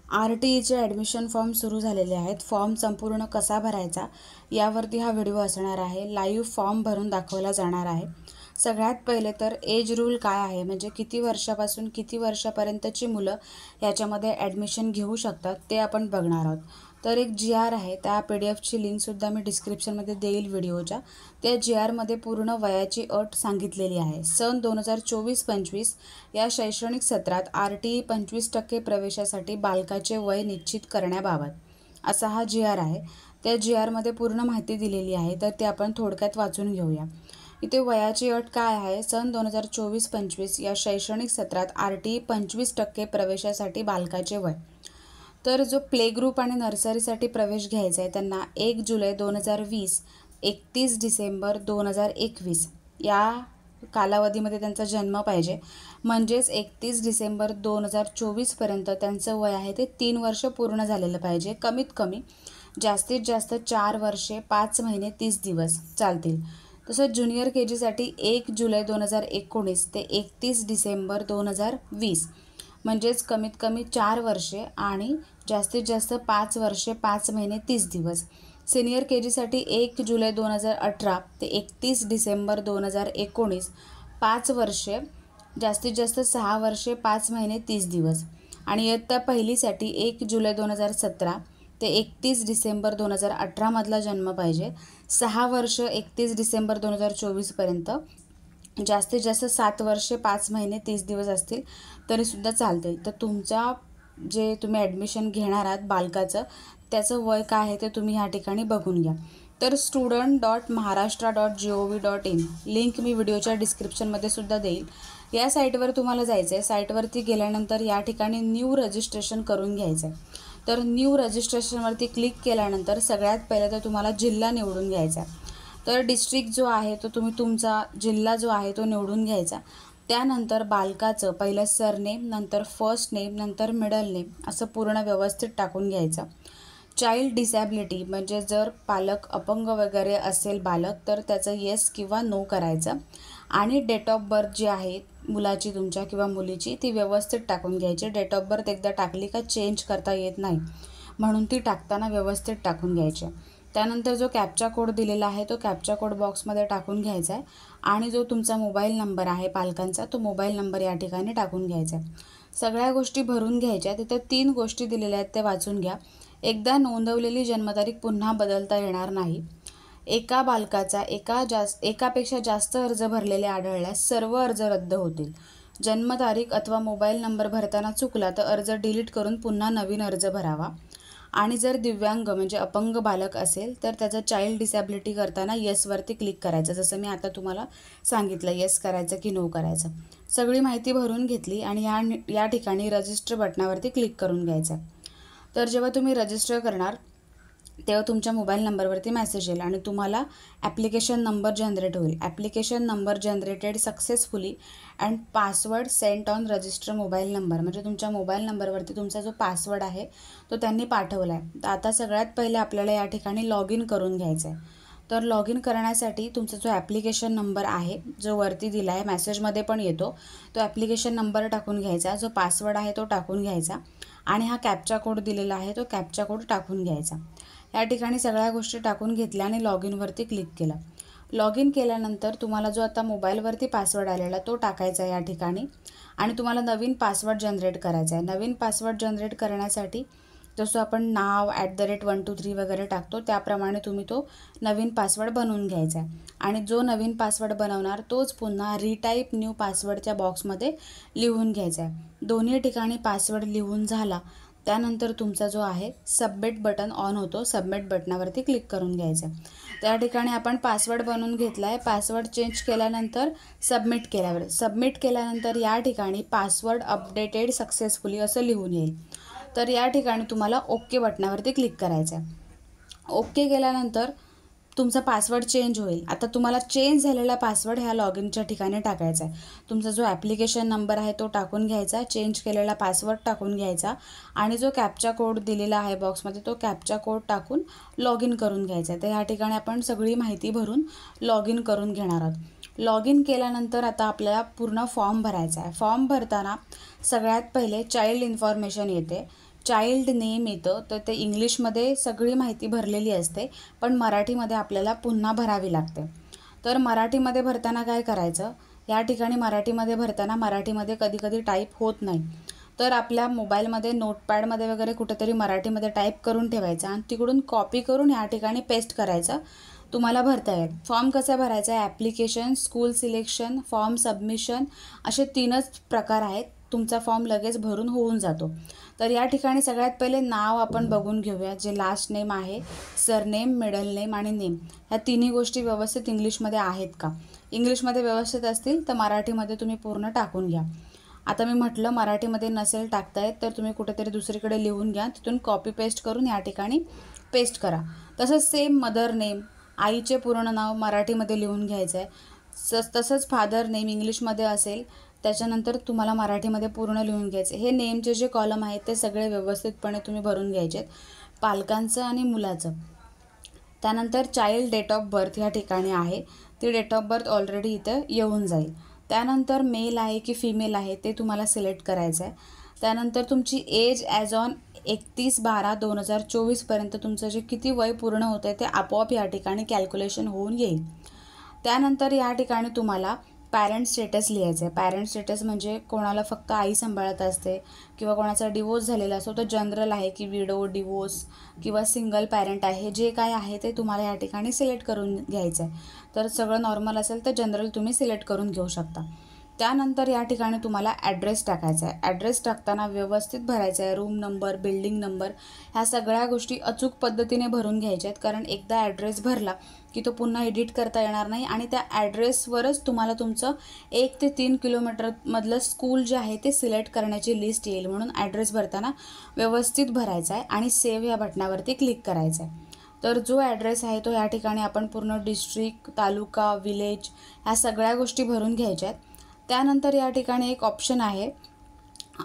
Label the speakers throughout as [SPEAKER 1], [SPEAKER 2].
[SPEAKER 1] RTEचे admission form सुरू झालेले आहेत। फॉर्म संपूर्ण कसा भरायचा यावरती हा व्हिडिओ असणार आहे। लाईव्ह फॉर्म भरून दाखवला जाणार आहे। सगळ्यात पहिले तर एज रूल काय आहे, म्हणजे किती वर्षापासून किती वर्षापर्यंतची मुलं याच्यामध्ये ॲडमिशन घेऊ शकतात ते आपण बघणार आहोत। तर एक GR आहे, त्या PDF लिंकसुद्धा मी डिस्क्रिप्शनमध्ये देईल व्हिडिओच्या। त्या GRमध्ये पूर्ण वयाची अट सांगितलेली आहे। सन 2024-25 या शैक्षणिक सत्रात RTE 25% प्रवेशासाठी बालकाचे वय निश्चित करण्याबाबत असा हा GR आहे। त्या GRमध्ये पूर्ण माहिती दिलेली आहे, तर ते आपण थोडक्यात वाचून घेऊया। इथे वयाची अट काय आहे, सन 2024-25 या शैक्षणिक सत्रात RTE 25% प्रवेशासाठी बालकाचे वय। तर जो प्ले ग्रुप आणि नर्सरीसाठी प्रवेश घ्यायचा आहे त्यांना 1 जुलै 2020 31 डिसेंबर 2021 या कालावधीमध्ये त्यांचा जन्म पाहिजे। म्हणजेच 31 डिसेंबर 2024 पर्यंत त्यांचं वय आहे ते 3 वर्ष पूर्ण झालेलं पाहिजे। कमीत कमी जास्तीत जास्त 4 वर्षे 5 महिने 30 दिवस चालतील। तसंच ज्युनियर KGसाठी 1 जुलै 2019 ते 31 डिसेंबर 2020 म्हणजेच कमीत कमी 4 वर्षे आणि जास्तीत जास्त 5 वर्षे 5 महिने 30 दिवस। सिनियर KGसाठी 1 जुलै 2018 ते 31 डिसेंबर 2019 5 वर्षे जास्तीत जास्त 6 वर्षे 5 महिने 30 दिवस। आणि इयत्ता पहिलीसाठी 1 जुलै 2017 ते 31 डिसेंबर 2018 मधला जन्म पाहिजे। 6 वर्ष 31 डिसेंबर 2024 पर्यंत जास्तीत जास्त 7 वर्षे 5 महिने 30 दिवस असतील तरीसुद्धा चालतील। तर तुमचा जे तुम्ही ॲडमिशन घेणार आहात बालकाचं त्याचं वय काय आहे ते तुम्ही ह्या ठिकाणी बघून घ्या। तर student.maharashtra.gov.in लिंक मी व्हिडिओच्या डिस्क्रिप्शनमध्ये सुद्धा देईल। या साईटवर तुम्हाला जायचं आहे। साईटवरती गेल्यानंतर या ठिकाणी न्यू रजिस्ट्रेशन करून घ्यायचं आहे। तर न्यू रजिस्ट्रेशनवरती क्लिक केल्यानंतर सगळ्यात पहिले तर तुम्हाला जिल्हा निवडून घ्यायचा आहे। तर डिस्ट्रिक्ट जो आहे तो तुम्ही तुमचा जिल्हा जो आहे तो निवडून घ्यायचा। त्यानंतर बालकाचं पहिलं सरनेम, नंतर फर्स्ट नेम, नंतर मिडल नेम असं पूर्ण व्यवस्थित टाकून घ्यायचं। चाइल्ड डिसॅबिलिटी म्हणजे जर पालक अपंग वगैरे असेल बालक तर त्याचं येस किंवा नो करायचं। आणि डेट ऑफ बर्थ जी आहे मुलाची तुमच्या किंवा मुलीची ती व्यवस्थित टाकून घ्यायची। डेट ऑफ बर्थ एकदा टाकली का चेंज करता येत नाही, म्हणून ती टाकताना व्यवस्थित टाकून घ्यायची। त्यानंतर जो कॅप्चा कोड दिलेला आहे तो कॅप्चा कोड बॉक्समध्ये टाकून घ्यायचा आहे। आणि जो तुमचा मोबाईल नंबर आहे पालकांचा तो मोबाईल नंबर या ठिकाणी टाकून घ्यायचा आहे। सगळ्या गोष्टी भरून घ्यायच्या। तिथं 3 गोष्टी दिलेल्या आहेत ते वाचून घ्या। एकदा नोंदवलेली जन्मतारीख पुन्हा बदलता येणार नाही। एका बालकाचा एकापेक्षा जास्त अर्ज भरलेले आढळल्यास सर्व अर्ज रद्द होतील। जन्मतारीख अथवा मोबाईल नंबर भरताना चुकला तर अर्ज डिलीट करून पुन्हा नवीन अर्ज भरावा। आणि जर दिव्यांग म्हणजे अपंग बालक असेल तर त्याचं चाइल्ड डिसॅबिलिटी करताना येसवरती क्लिक करायचं, जसं मी आता तुम्हाला सांगितलं येस करायचं की नो करायचं। सगळी माहिती भरून घेतली आणि या ठिकाणी रजिस्टर बटनावरती क्लिक करून घ्यायचं। तर जेव्हा तुम्ही रजिस्टर करणार तेव्हा तुमच्या मोबाईल नंबरवरती मेसेज येईल आणि तुम्हाला ॲप्लिकेशन नंबर जनरेट होईल। Application number generated successfully and password Saint on register mobile number म्हणजे तुमच्या मोबाईल नंबरवरती तुमचा जो पासवर्ड आहे तो त्यांनी पाठवला आहे। तर आता सगळ्यात पहिले आपल्याला या ठिकाणी लॉग इन करून घ्यायचं आहे। तर लॉग इन करण्यासाठी तुमचा जो ॲप्लिकेशन नंबर आहे जो वरती दिला आहे मेसेजमध्ये पण येतो तो ॲप्लिकेशन नंबर टाकून घ्यायचा, जो पासवर्ड आहे तो टाकून घ्यायचा आणि हा कॅप्चा कोड दिलेला आहे तो कॅप्चा कोड टाकून घ्यायचा। या ठिकाणी सगळ्या गोष्टी टाकून घेतल्या आणि लॉग इनवरती क्लिक केलं। लॉग इन केल्यानंतर तुम्हाला जो आता मोबाईलवरती पासवर्ड आलेला तो टाकायचा आहे या ठिकाणी आणि तुम्हाला नवीन पासवर्ड जनरेट करायचा आहे। नवीन पासवर्ड जनरेट करण्यासाठी जसं आपण नाव @123 वगैरे टाकतो त्याप्रमाणे तुम्ही तो नवीन पासवर्ड बनवून घ्यायचा आहे। आणि जो नवीन पासवर्ड बनवणार तोच पुन्हा रिटाईप न्यू पासवर्डच्या बॉक्समध्ये लिहून घ्यायचा आहे। दोन्ही ठिकाणी पासवर्ड लिहून झाला त्यानंतर तुमचा जो आहे सबमिट बटन ऑन होतो, सबमिट बटनावरती क्लिक करून घ्यायचं। त्या ठिकाणी आपण पासवर्ड बनवून घेतला आहे। पासवर्ड चेंज केल्यानंतर सबमिट केल्यानंतर या ठिकाणी पासवर्ड अपडेटेड सक्सेसफुली असं लिहून येईल। तर या ठिकाणी तुम्हाला ओके बटनावरती क्लिक करायचं आहे। ओके केल्यानंतर तुमचा पासवर्ड चेंज होईल। आता तुम्हाला चेंज झालेला पासवर्ड ह्या लॉग इनच्या ठिकाणी टाकायचा आहे। तुमचा जो ॲप्लिकेशन नंबर आहे तो टाकून घ्यायचा, चेंज केलेला पासवर्ड टाकून घ्यायचा आणि जो कॅप्चा कोड दिलेला आहे बॉक्समध्ये तो कॅप्चा कोड टाकून लॉग इन करून घ्यायचा आहे। तर ह्या ठिकाणी आपण सगळी माहिती भरून लॉग इन करून घेणार आहोत। लॉग इन केल्यानंतर आता आपल्याला पूर्ण फॉर्म भरायचा आहे। फॉर्म भरताना सगळ्यात पहिले चाइल्ड इन्फॉर्मेशन येते। चाइल्ड नेम येतं, तर ते इंग्लिशमध्ये सगळी माहिती भरलेली असते, पण मराठीमध्ये आपल्याला पुन्हा भरावी लागते. तर मराठीमध्ये भरताना काय करायचं, या ठिकाणी मराठीमध्ये भरताना मराठीमध्ये कधी कधी टाईप होत नाही, तर आपल्या मोबाईलमध्ये नोटपॅडमध्ये वगैरे कुठेतरी मराठीमध्ये टाईप करून ठेवायचं आणि तिकडून कॉपी करून या ठिकाणी पेस्ट करायचं, तुम्हाला भरता येईल. फॉर्म कसा भरायचा आहे, application, school selection, form submission, असे 3च प्रकार आहेत. तुमचा फॉर्म लगेच भरून होऊन जातो. तर या ठिकाणी सगळ्यात पहिले नाव आपण बघून घेऊया, जे लास्ट नेम आहे, सरनेम, मिडल नेम आणि नेम, ह्या तिन्ही गोष्टी व्यवस्थित इंग्लिशमध्ये आहेत का. इंग्लिशमध्ये व्यवस्थित असतील तर मराठीमध्ये तुम्ही पूर्ण टाकून घ्या. आता मी म्हटलं मराठीमध्ये नसेल टाकता येत तर तुम्ही कुठेतरी दुसरीकडे लिहून घ्या, तिथून कॉपी पेस्ट करून या ठिकाणी पेस्ट करा. तसंच सेम मदर नेम, आईचे पूर्ण नाव मराठीमध्ये लिहून घ्यायचं आहे. तसंच फादर नेम इंग्लिशमध्ये असेल, त्याच्यानंतर तुम्हाला मराठीमध्ये पूर्ण लिहून घ्यायचं. हे नेमचे जे कॉलम आहेत ते सगळे व्यवस्थितपणे तुम्ही भरून घ्यायचे आहेत, पालकांचं आणि मुलाचं. त्यानंतर चाइल्ड डेट ऑफ बर्थ या ठिकाणी आहे, ती डेट ऑफ बर्थ ऑलरेडी इथं येऊन जाईल. त्यानंतर मेल आहे की फिमेल आहे ते तुम्हाला सिलेक्ट करायचं आहे. त्यानंतर तुमची एज ॲज ऑन 31/12/2024 तुमचं जे किती वय पूर्ण होतं आहे ते आपोआप या ठिकाणी कॅल्क्युलेशन होऊन येईल. त्यानंतर या ठिकाणी तुम्हाला पॅरेंट स्टेटस लिहायचं आहे. पॅरेंट स्टेटस म्हणजे कोणाला फक्त आई सांभाळत असते किंवा कोणाचा डिवोर्स झालेला असतो, तो जनरल आहे की विडो, डिवोर्स किंवा सिंगल पॅरेंट आहे, जे काय आहे ते तुम्हाला या ठिकाणी सिलेक्ट करून घ्यायचं आहे. तर सगळं नॉर्मल असेल तर जनरल तुम्ही सिलेक्ट करून घेऊ शकता. त्यानंतर या ठिकाणी तुम्हाला ॲड्रेस टाकायचा आहे. ॲड्रेस टाकताना व्यवस्थित भरायचा आहे, रूम नंबर, बिल्डिंग नंबर, ह्या सगळ्या गोष्टी अचूक पद्धतीने भरून घ्यायच्या आहेत, कारण एकदा ॲड्रेस भरला की तो पुन्हा एडिट करता येणार नाही आणि त्या ॲड्रेसवरच तुम्हाला तुमचं 1 ते 3 किलोमीटरमधलं स्कूल जे आहे ते सिलेक्ट करण्याची लिस्ट येईल. म्हणून ॲड्रेस भरताना व्यवस्थित भरायचा आहे आणि सेव्ह या बटनावरती क्लिक करायचं आहे. तर जो ॲड्रेस आहे तो या ठिकाणी आपण पूर्ण डिस्ट्रिक्ट, तालुका, विलेज ह्या सगळ्या गोष्टी भरून घ्यायच्या आहेत. त्यानंतर या ठिकाणी एक ऑप्शन आहे,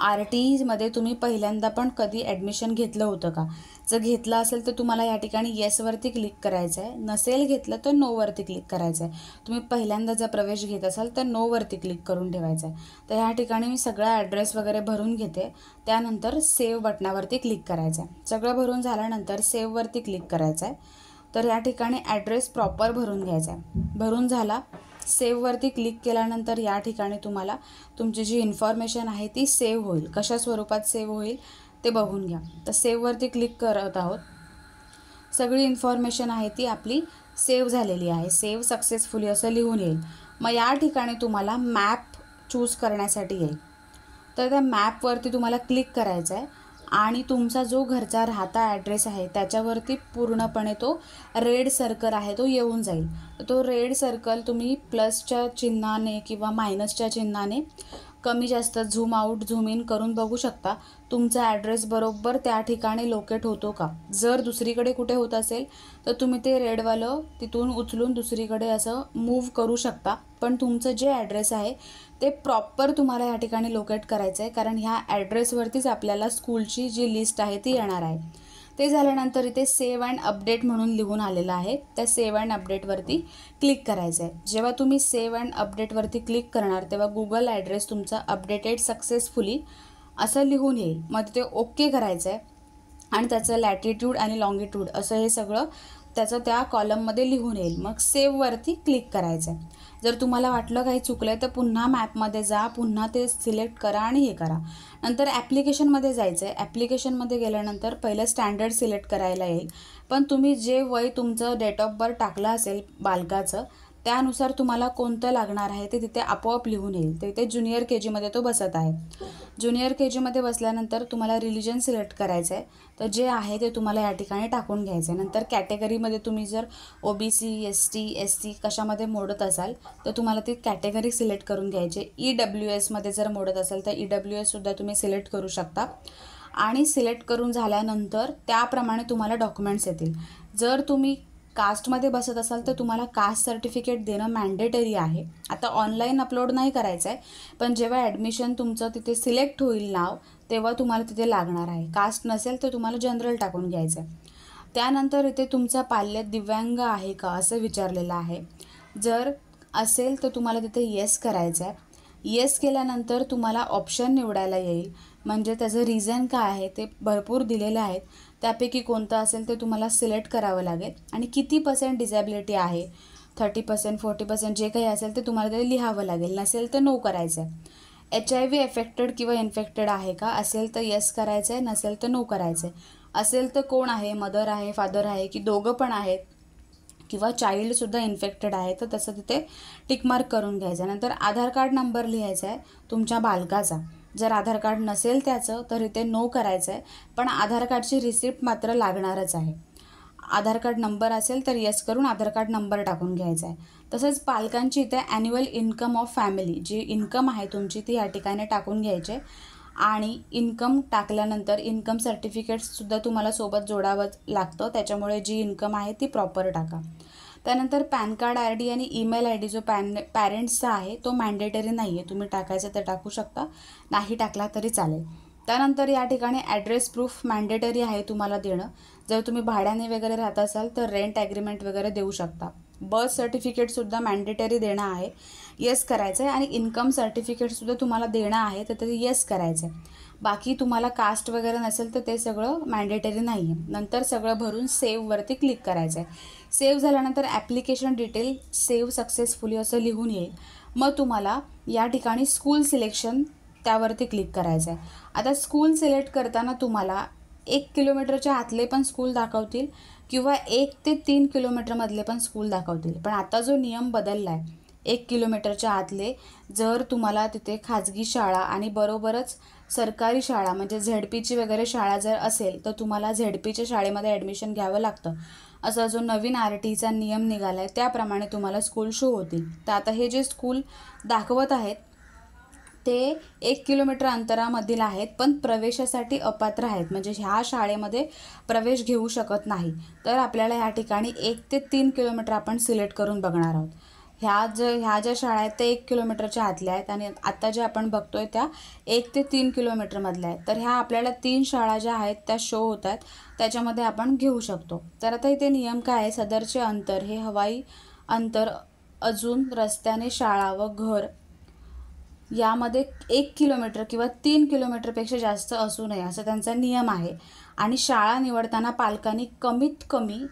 [SPEAKER 1] RTमध्ये तुम्ही पहिल्यांदा पण कधी ॲडमिशन घेतलं होतं का. जर घेतलं असेल तर तुम्हाला या ठिकाणी येसवरती क्लिक करायचं आहे, नसेल घेतलं तर नोवरती क्लिक करायचं आहे. तुम्ही पहिल्यांदा जर प्रवेश घेत असाल तर नोवरती क्लिक करून ठेवायचं आहे. तर ह्या ठिकाणी मी सगळा ॲड्रेस वगैरे भरून घेते. त्यानंतर सेव्ह बटनावरती क्लिक करायचं आहे. सगळं भरून झाल्यानंतर सेव्हवरती क्लिक करायचं आहे. तर या ठिकाणी ॲड्रेस प्रॉपर भरून घ्यायचा आहे. भरून झाला, सेव्हवरती क्लिक केल्यानंतर या ठिकाणी तुम्हाला तुमची जी इन्फॉर्मेशन आहे ती सेव्ह होईल. कशा स्वरूपात सेव्ह होईल ते बघून घ्या. तर सेव्हवरती क्लिक करत आहोत. सगळी इन्फॉर्मेशन आहे ती आपली सेव्ह झालेली आहे. सेव्ह सक्सेसफुली असं लिहून येईल. मग या ठिकाणी तुम्हाला मॅप चूज करण्यासाठी येईल. तर त्या मॅपवरती तुम्हाला क्लिक करायचं आहे आणि तुमचा जो घरचा राहता ॲड्रेस आहे त्याच्यावरती पूर्णपणे तो रेड सर्कल आहे तो येऊन जाईल. तो रेड सर्कल तुम्ही प्लसच्या चिन्हाने किंवा मायनसच्या चिन्हाने कमी जास्त झूम आऊट, झूम इन करून बघू शकता तुमचा ॲड्रेस बरोबर त्या ठिकाणी लोकेट होतो का. जर दुसरीकडे कुठे होत असेल तर तुम्ही ते रेडवालं तिथून उचलून दुसरीकडे असं मूव्ह करू शकता, पण तुमचं जे ॲड्रेस आहे ते प्रॉपर तुम्हाला या ठिकाणी लोकेट करायचं आहे, कारण ह्या ॲड्रेसवरतीच आपल्याला स्कूलची जी लिस्ट आहे ती येणार आहे. ते झाल्यानंतर इथे सेव्ह अँड अपडेट म्हणून लिहून आलेलं आहे, त्या सेव्ह अँड अपडेटवरती क्लिक करायचं आहे. जेव्हा तुम्ही सेव्ह अँड अपडेटवरती क्लिक करणार तेव्हा गुगल ॲड्रेस तुमचा अपडेटेड सक्सेसफुली असं लिहून येईल. मग ते ओके करायचं आहे आणि त्याचं लॅटिट्यूड आणि लॉंगिट्यूड असं हे सगळं त्याचं त्या कॉलममध्ये लिहून येईल. मग सेव्हवरती क्लिक करायचं आहे. जर तुम्हाला वाटलं काही चुकलं आहे तर पुन्हा मॅपमध्ये जा, पुन्हा ते सिलेक्ट करा आणि हे करा. नंतर ॲप्लिकेशनमध्ये जायचं आहे. ॲप्लिकेशनमध्ये गेल्यानंतर पहिलं स्टँडर्ड सिलेक्ट करायला येईल, पण तुम्ही जे वय तुमचं डेट ऑफ बर्थ टाकलं असेल बालकाचं त्यानुसार तुम्हाला कोणतं लागणार आहे ते तिथे आपोआप लिहून येईल. तिथे ज्युनियर KGमध्ये तो बसत आहे. ज्युनियर KGमध्ये बसल्यानंतर तुम्हाला रिलिजन सिलेक्ट करायचं आहे, तर जे आहे ते तुम्हाला या ठिकाणी टाकून घ्यायचं आहे. नंतर कॅटेगरीमध्ये तुम्ही जर OBC, ST, SC कशामध्ये मोडत असाल तर तुम्हाला ती कॅटेगरी सिलेक्ट करून घ्यायची. EWSमध्ये जर मोडत असाल तर EWSसुद्धा तुम्ही सिलेक्ट करू शकता आणि सिलेक्ट करून झाल्यानंतर त्याप्रमाणे तुम्हाला डॉक्युमेंट्स येतील. जर तुम्ही कास्टमध्ये बसत असाल तर तुम्हाला कास्ट सर्टिफिकेट देणं मॅन्डेटरी आहे. आता ऑनलाईन अपलोड नाही करायचं आहे, पण जेव्हा ॲडमिशन तुमचं तिथे सिलेक्ट होईल नाव तेव्हा तुम्हाला तिथे लागणार आहे. कास्ट नसेल तर तुम्हाला जनरल टाकून घ्यायचं आहे. त्यानंतर इथे तुमचा पाल्य दिव्यांग आहे का असं विचारलेलं आहे. जर असेल तर तुम्हाला तिथे येस करायचं आहे. येस केल्यानंतर तुम्हाला ऑप्शन निवडायला येईल म्हणजे त्याचं रिझन काय आहे ते भरपूर दिलेलं आहेत. त्यापैकी कोणतं असेल ते तुम्हाला सिलेक्ट करावं लागेल आणि किती % डिझॅबिलिटी आहे, 30%, 40% जे काही असेल ते तुम्हाला ते लिहावं लागेल. नसेल तर नो करायचं आहे. HIV एफेक्टेड किंवा इन्फेक्टेड आहे का, असेल तर येस करायचं आहे, नसेल तर नो करायचं आहे. असेल तर कोण आहे, मदर आहे, फादर आहे की दोघं पण आहेत किंवा चाइल्डसुद्धा इन्फेक्टेड आहे, तर तसं तिथे टिकमार्क करून घ्यायचं. नंतर आधार कार्ड नंबर लिहायचा आहे तुमच्या बालकाचा. जर आधार कार्ड नसेल त्याचं तर इथे नो करायचं आहे, पण आधार कार्डची रिसिप्ट मात्र लागणारच आहे. आधार कार्ड नंबर असेल तर येस करून आधार कार्ड नंबर टाकून घ्यायचा आहे. तसंच पालकांची इथे ॲन्युअल इन्कम ऑफ फॅमिली, जी इन्कम आहे तुमची ती या ठिकाणी टाकून घ्यायचे आणि इन्कम टाकल्यानंतर इन्कम सर्टिफिकेटसुद्धा तुम्हाला सोबत जोडावं लागतं. त्याच्यामुळे जी इन्कम आहे ती प्रॉपर टाका. त्यानंतर पॅन कार्ड ID आणि ईमेल ID जो पॅरेंट्सचा आहे तो मॅन्डेटरी नाही आहे. तुम्ही टाकायचं तर टाकू शकता, नाही टाकला तरी चालेल. त्यानंतर या ठिकाणी ॲड्रेस प्रूफ मॅन्डेटरी आहे तुम्हाला देणं. जर तुम्ही भाड्याने वगैरे राहत असाल तर रेंट ॲग्रीमेंट वगैरे देऊ शकता. बर्थ सर्टिफिकेटसुद्धा मॅन्डेटरी देणं आहे, येस करायचं आहे. आणि इन्कम सर्टिफिकेटसुद्धा तुम्हाला देणं आहे तर ते येस करायचं आहे. बाकी तुम्हाला कास्ट वगैरे नसेल तर ते सगळं मॅन्डेटरी नाही आहे. नंतर सगळं भरून सेव्हवरती क्लिक करायचं आहे. सेव्ह झाल्यानंतर ॲप्लिकेशन डिटेल सेव्ह सक्सेसफुली असं लिहून येईल. मग तुम्हाला या ठिकाणी स्कूल सिलेक्शन त्यावरती क्लिक करायचं आहे. आता स्कूल सिलेक्ट करताना तुम्हाला 1 किलोमीटरच्या आतले पण स्कूल दाखवतील किंवा 1 ते 3 किलोमीटरमधले पण स्कूल दाखवतील. पण आता जो नियम बदलला आहे, 1 किलोमीटरच्या आतले जर तुम्हाला तिथे खाजगी शाळा आणि बरोबरच सरकारी शाळा म्हणजे ZPची वगैरे शाळा जर असेल तर तुम्हाला ZPच्या शाळेमध्ये ॲडमिशन घ्यावं लागतं. असा जो नवीन RTचा नियम निघाला आहे त्याप्रमाणे तुम्हाला स्कूल शो होतील. तर आता हे जे स्कूल दाखवत आहेत ते 1 किलोमीटर अंतरामधील आहेत, पण प्रवेशासाठी अपात्र आहेत. म्हणजे ह्या शाळेमध्ये प्रवेश घेऊ शकत नाही. तर आपल्याला या ठिकाणी 1 ते 3 किलोमीटर आपण सिलेक्ट करून बघणार आहोत. ह्या ज्या शाळा आहेत त्या 1 किलोमीटरच्या आतल्या आहेत आणि आत्ता ज्या आपण बघतोय त्या 1 ते 3 किलोमीटरमधल्या आहेत. तर ह्या आपल्याला 3 शाळा ज्या आहेत त्या शो होत आहेत, त्याच्यामध्ये आपण घेऊ शकतो. तर आता इथे नियम काय आहे, सदरचे अंतर हे हवाई अंतर अजून रस्त्याने शाळा व घर यामध्ये 1 किलोमीटर किंवा 3 किलोमीटरपेक्षा जास्त असू नये असं त्यांचा नियम आहे. आणि शाळा निवडताना पालकांनी कमीत कमी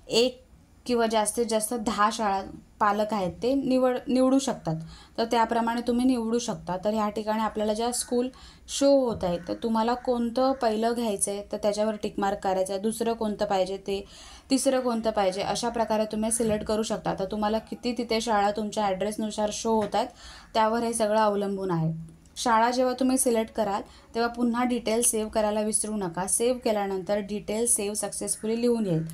[SPEAKER 1] 1 किंवा जास्तीत जास्त 10 शाळा पालक आहेत ते निवडू शकतात. तर त्याप्रमाणे तुम्ही निवडू शकता. तर ह्या ठिकाणी आपल्याला ज्या स्कूल शो होत आहेत तर तुम्हाला कोणतं पहिलं घ्यायचं आहे तर त्याच्यावर टिकमार्क करायचं आहे, दुसरं कोणतं पाहिजे ते, तिसरं कोणतं पाहिजे, अशा प्रकारे तुम्ही सिलेक्ट करू शकता. तर तुम्हाला किती तिथे शाळा तुमच्या ॲड्रेसनुसार शो होत आहेत त्यावर हे सगळं अवलंबून आहे. शाळा जेव्हा तुम्ही सिलेक्ट कराल तेव्हा पुन्हा डिटेल सेव्ह करायला विसरू नका. सेव्ह केल्यानंतर डिटेल सेव्ह सक्सेसफुली लिहून येईल.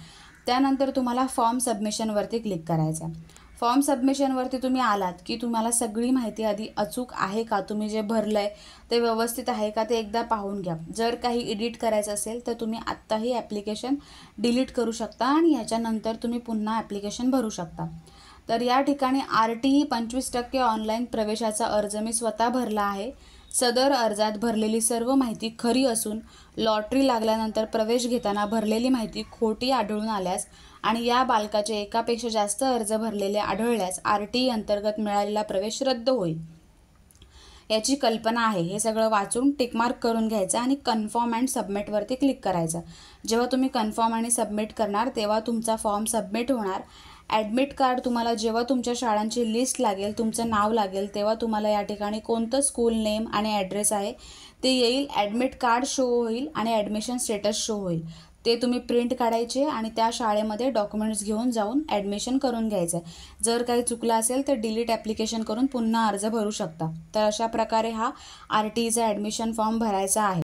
[SPEAKER 1] त्यानंतर तुम्हाला फॉर्म सबमिशनवरती क्लिक करायचं आहे. फॉर्म सबमिशनवरती तुम्ही आलात की तुम्हाला सगळी माहिती आधी अचूक आहे का, तुम्ही जे भरलं आहे ते व्यवस्थित आहे का ते एकदा पाहून घ्या. जर काही एडिट करायचं असेल तर तुम्ही आत्ताही ॲप्लिकेशन डिलीट करू शकता आणि याच्यानंतर तुम्ही पुन्हा ॲप्लिकेशन भरू शकता. तर या ठिकाणी RTE 25% ऑनलाईन प्रवेशाचा अर्ज मी स्वतः भरला आहे. सदर अर्जात भरलेली सर्व माहिती खरी असून लॉटरी लागल्यानंतर प्रवेश घेताना भरलेली माहिती खोटी आढळून आल्यास आणि या बालकाचे एकापेक्षा जास्त अर्ज भरलेले आढळल्यास RTE अंतर्गत मिळालेला प्रवेश रद्द होईल याची कल्पना आहे. हे सगळं वाचून टिकमार्क करून घ्यायचं आणि कन्फर्म अँड सबमिटवरती क्लिक करायचं. जेव्हा तुम्ही कन्फर्म आणि सबमिट करणार तेव्हा तुमचा फॉर्म सबमिट होणार. ॲडमिट कार्ड तुम्हाला जेव्हा तुमच्या शाळांची लिस्ट लागेल, तुमचं नाव लागेल, तेव्हा तुम्हाला या ठिकाणी कोणतं स्कूल नेम आणि ॲड्रेस आहे ते येईल. ॲडमिट कार्ड शो होईल आणि ॲडमिशन स्टेटस शो होईल. ते तुम्ही प्रिंट काढायचे आणि त्या शाळेमध्ये डॉक्युमेंट्स घेऊन जाऊन ॲडमिशन करून घ्यायचं आहे. जर काही चुकलं असेल तर डिलीट ॲप्लिकेशन करून पुन्हा अर्ज भरू शकता. तर अशा प्रकारे हा RTEचा ॲडमिशन फॉर्म भरायचा आहे.